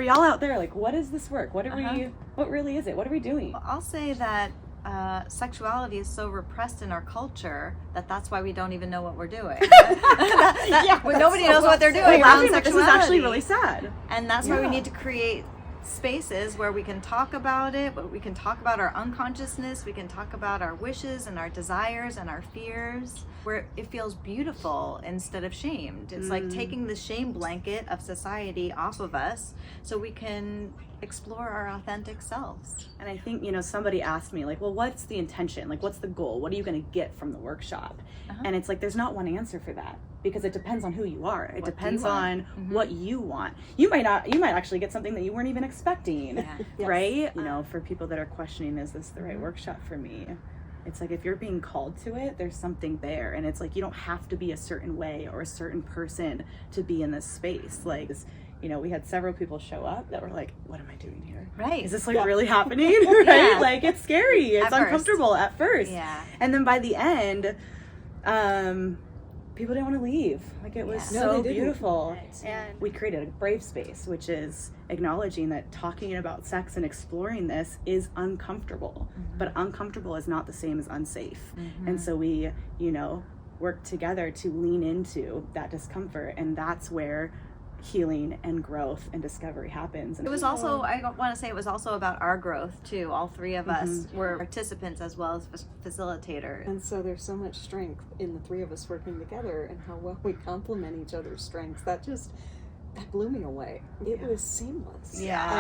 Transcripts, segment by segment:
for y'all out there, like, what is this work? What really is it? What are we doing? Well, I'll say that sexuality is so repressed in our culture that's why we don't even know what we're doing. Nobody knows what they're doing around sexuality. This is actually really sad. And that's why we need to create spaces where we can talk about it, but we can talk about our unconsciousness, we can talk about our wishes and our desires and our fears, where it feels beautiful instead of shamed. It's like taking the shame blanket of society off of us so we can explore our authentic selves. And I think, somebody asked me, like, well, what's the intention? Like, what's the goal? What are you going to get from the workshop? And it's like, there's not one answer for that, because it depends on who you are. It depends on what you want. You might actually get something that you weren't even expecting, right? For people that are questioning, is this the right workshop for me? It's like, if you're being called to it, there's something there. And it's like, you don't have to be a certain way or a certain person to be in this space. Like, we had several people show up that were like, what am I doing here? Right. Is this really happening? Right? Like, it's scary. It's uncomfortable at first. Yeah. And then by the end, people didn't want to leave. Like, it was so beautiful. And we created a brave space, which is acknowledging that talking about sex and exploring this is uncomfortable, but uncomfortable is not the same as unsafe. And so we, work together to lean into that discomfort, and that's where healing and growth and discovery happens. And it was also, I want to say, it was also about our growth too. All three of us were participants as well as facilitators. And so there's so much strength in the three of us working together, and how well we complement each other's strengths. That blew me away. It was seamless. Yeah.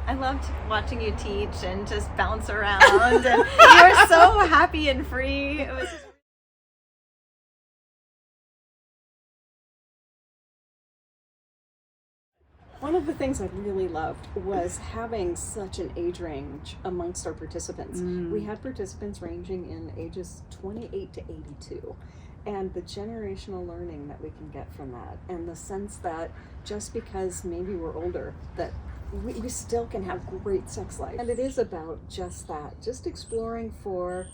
I loved watching you teach and just bounce around, and you were so happy and free. It was just one of the things I really loved was having such an age range amongst our participants. We had participants ranging in ages 28 to 82. And the generational learning that we can get from that, and the sense that just because maybe we're older, that we still can have great sex life. And it is about just that, just exploring for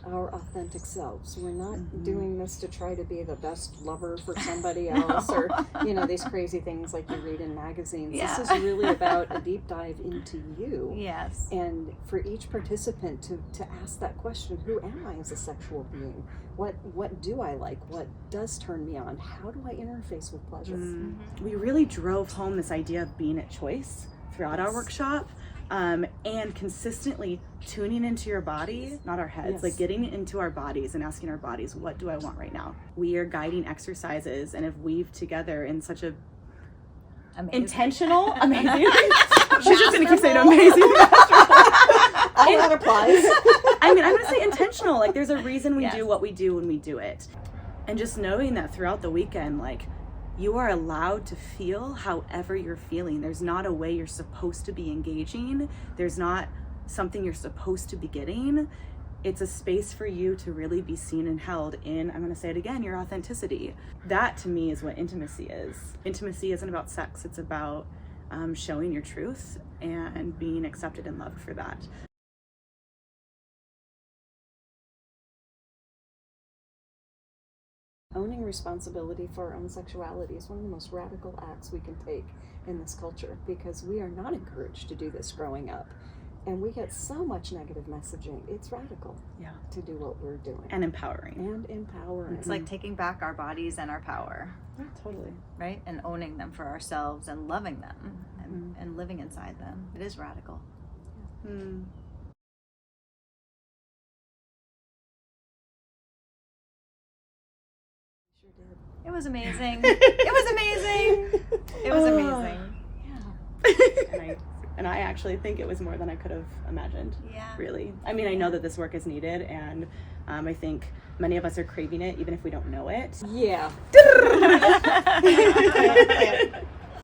our authentic selves. We're not doing this to try to be the best lover for somebody else, or these crazy things like you read in magazines. This is really about a deep dive into you. Yes. And for each participant to ask that question, who am I as a sexual being? What do I like? What does turn me on? How do I interface with pleasure? We really drove home this idea of being at choice throughout our workshop. And consistently tuning into your body, not our heads, like getting into our bodies and asking our bodies, what do I want right now? We are guiding exercises and have weaved together in such a intentional, amazing. She's just going to keep saying amazing. All that applies. I'm going to say intentional. Like, there's a reason we do what we do when we do it. And just knowing that throughout the weekend, like, you are allowed to feel however you're feeling. There's not a way you're supposed to be engaging. There's not something you're supposed to be getting. It's a space for you to really be seen and held in, I'm going to say it again, your authenticity. That to me is what intimacy is. Intimacy isn't about sex. It's about showing your truth and being accepted and loved for that. Owning responsibility for our own sexuality is one of the most radical acts we can take in this culture, because we are not encouraged to do this growing up. And we get so much negative messaging. It's radical to do what we're doing. And empowering. It's like taking back our bodies and our power. Yeah, totally. Right? And owning them for ourselves and loving them and living inside them. It is radical. It was amazing. It was amazing. It was amazing. Yeah. And I actually think it was more than I could have imagined. Yeah. Really. I mean, I know that this work is needed, and I think many of us are craving it, even if we don't know it. Yeah.